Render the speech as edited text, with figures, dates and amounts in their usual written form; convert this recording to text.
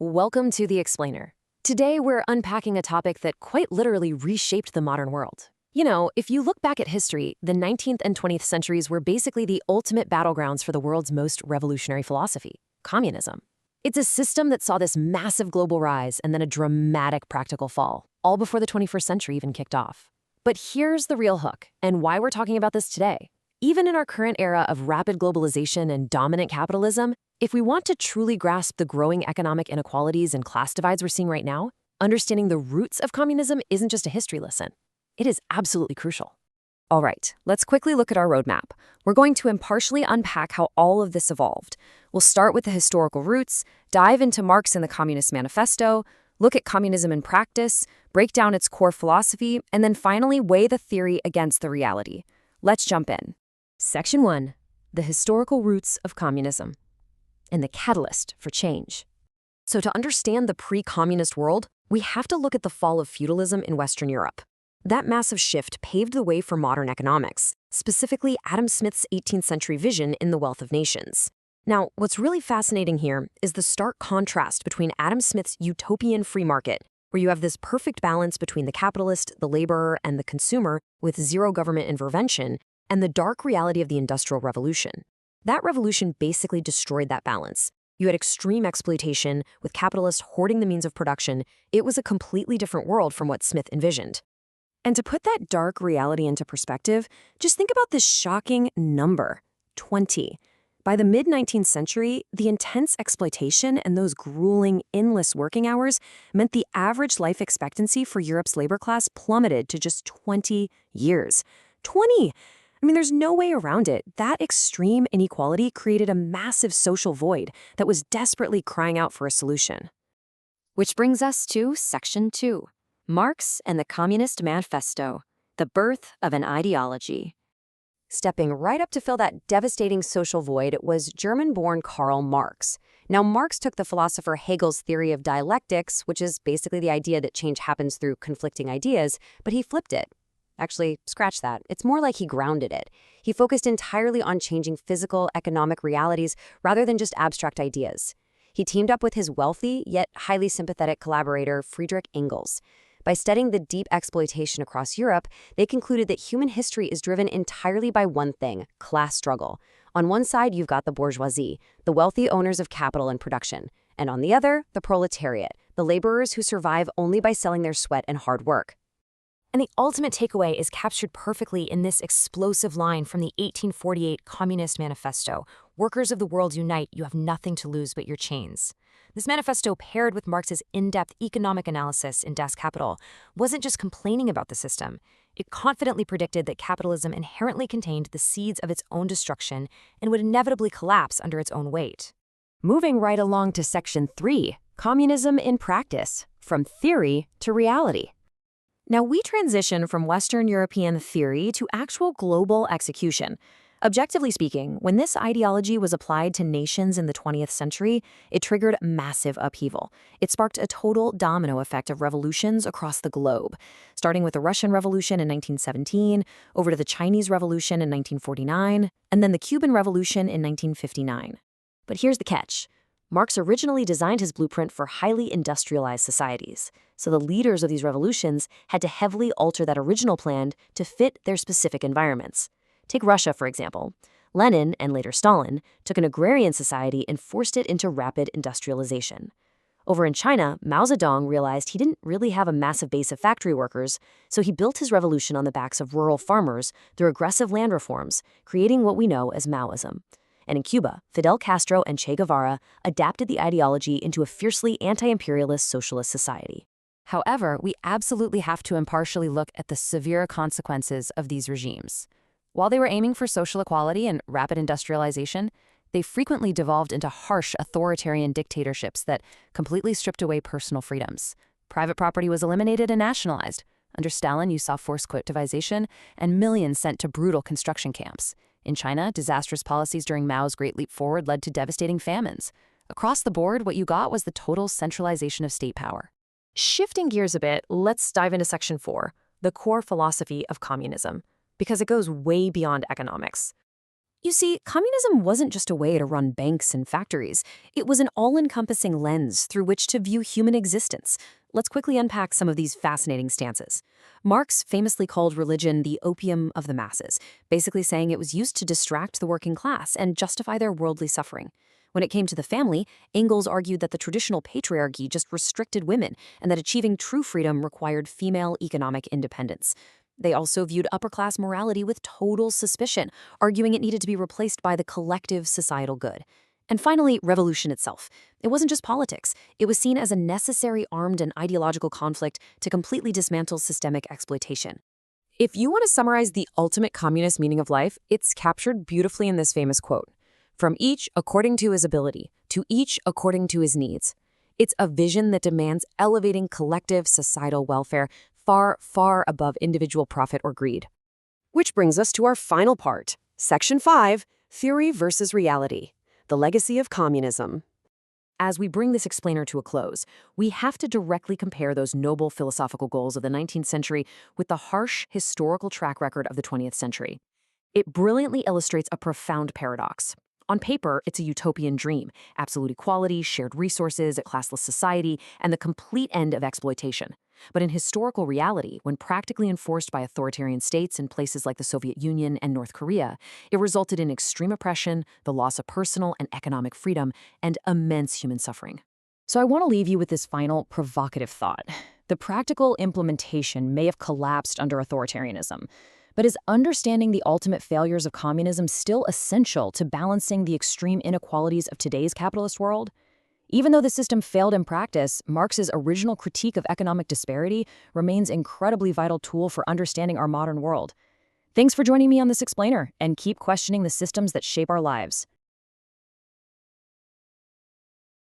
Welcome to The Explainer. Today, we're unpacking a topic that quite literally reshaped the modern world. You know, if you look back at history, the 19th and 20th centuries were basically the ultimate battlegrounds for the world's most revolutionary philosophy, communism. It's a system that saw this massive global rise and then a dramatic practical fall, all before the 21st century even kicked off. But here's the real hook, and why we're talking about this today. Even in our current era of rapid globalization and dominant capitalism, if we want to truly grasp the growing economic inequalities and class divides we're seeing right now, understanding the roots of communism isn't just a history lesson. It is absolutely crucial. All right, let's quickly look at our roadmap. We're going to impartially unpack how all of this evolved. We'll start with the historical roots, dive into Marx and the Communist Manifesto, look at communism in practice, break down its core philosophy, and then finally weigh the theory against the reality. Let's jump in. Section 1. The historical roots of communism and the catalyst for change. So to understand the pre-communist world, we have to look at the fall of feudalism in Western Europe. That massive shift paved the way for modern economics, specifically Adam Smith's 18th century vision in The Wealth of Nations. Now, what's really fascinating here is the stark contrast between Adam Smith's utopian free market, where you have this perfect balance between the capitalist, the laborer, and the consumer with zero government intervention, and the dark reality of the Industrial Revolution. That revolution basically destroyed that balance. You had extreme exploitation, with capitalists hoarding the means of production. It was a completely different world from what Smith envisioned. And to put that dark reality into perspective, just think about this shocking number, 20. By the mid-19th century, the intense exploitation and those grueling, endless working hours meant the average life expectancy for Europe's labor class plummeted to just 20 years. 20! I mean, there's no way around it. That extreme inequality created a massive social void that was desperately crying out for a solution. Which brings us to Section 2, Marx and the Communist Manifesto, the birth of an ideology. Stepping right up to fill that devastating social void was German-born Karl Marx. Now, Marx took the philosopher Hegel's theory of dialectics, which is basically the idea that change happens through conflicting ideas, but he flipped it. Actually, scratch that. It's more like he grounded it. He focused entirely on changing physical, economic realities rather than just abstract ideas. He teamed up with his wealthy, yet highly sympathetic collaborator, Friedrich Engels. By studying the deep exploitation across Europe, they concluded that human history is driven entirely by one thing, class struggle. On one side, you've got the bourgeoisie, the wealthy owners of capital and production. And on the other, the proletariat, the laborers who survive only by selling their sweat and hard work. And the ultimate takeaway is captured perfectly in this explosive line from the 1848 Communist Manifesto. Workers of the world unite, you have nothing to lose but your chains. This manifesto, paired with Marx's in-depth economic analysis in Das Kapital, wasn't just complaining about the system. It confidently predicted that capitalism inherently contained the seeds of its own destruction and would inevitably collapse under its own weight. Moving right along to Section 3, Communism in Practice, from Theory to Reality. Now, we transition from Western European theory to actual global execution. Objectively speaking, when this ideology was applied to nations in the 20th century, it triggered massive upheaval. It sparked a total domino effect of revolutions across the globe, starting with the Russian Revolution in 1917, over to the Chinese Revolution in 1949, and then the Cuban Revolution in 1959. But here's the catch. Marx originally designed his blueprint for highly industrialized societies, so the leaders of these revolutions had to heavily alter that original plan to fit their specific environments. Take Russia, for example. Lenin, and later Stalin, took an agrarian society and forced it into rapid industrialization. Over in China, Mao Zedong realized he didn't really have a massive base of factory workers, so he built his revolution on the backs of rural farmers through aggressive land reforms, creating what we know as Maoism. And in Cuba, Fidel Castro and Che Guevara adapted the ideology into a fiercely anti-imperialist socialist society. However, we absolutely have to impartially look at the severe consequences of these regimes. While they were aiming for social equality and rapid industrialization, they frequently devolved into harsh authoritarian dictatorships that completely stripped away personal freedoms. Private property was eliminated and nationalized. Under Stalin, you saw forced collectivization and millions sent to brutal construction camps. In China, disastrous policies during Mao's Great Leap Forward led to devastating famines. Across the board, what you got was the total centralization of state power. Shifting gears a bit, let's dive into Section 4, the core philosophy of communism, because it goes way beyond economics. You see, communism wasn't just a way to run banks and factories. It was an all-encompassing lens through which to view human existence. Let's quickly unpack some of these fascinating stances. Marx famously called religion the opium of the masses, basically saying it was used to distract the working class and justify their worldly suffering. When it came to the family, Engels argued that the traditional patriarchy just restricted women and that achieving true freedom required female economic independence. They also viewed upper-class morality with total suspicion, arguing it needed to be replaced by the collective societal good. And finally, revolution itself. It wasn't just politics. It was seen as a necessary armed and ideological conflict to completely dismantle systemic exploitation. If you want to summarize the ultimate communist meaning of life, it's captured beautifully in this famous quote. From each according to his ability, to each according to his needs. It's a vision that demands elevating collective societal welfare far, far above individual profit or greed. Which brings us to our final part, Section 5, Theory versus Reality, the Legacy of Communism. As we bring this explainer to a close, we have to directly compare those noble philosophical goals of the 19th century with the harsh historical track record of the 20th century. It brilliantly illustrates a profound paradox. On paper, it's a utopian dream, absolute equality, shared resources, a classless society, and the complete end of exploitation. But in historical reality, when practically enforced by authoritarian states in places like the Soviet Union and North Korea, it resulted in extreme oppression, the loss of personal and economic freedom, and immense human suffering. So I want to leave you with this final provocative thought. The practical implementation may have collapsed under authoritarianism, but is understanding the ultimate failures of communism still essential to balancing the extreme inequalities of today's capitalist world? Even though the system failed in practice, Marx's original critique of economic disparity remains an incredibly vital tool for understanding our modern world. Thanks for joining me on this explainer, and keep questioning the systems that shape our lives.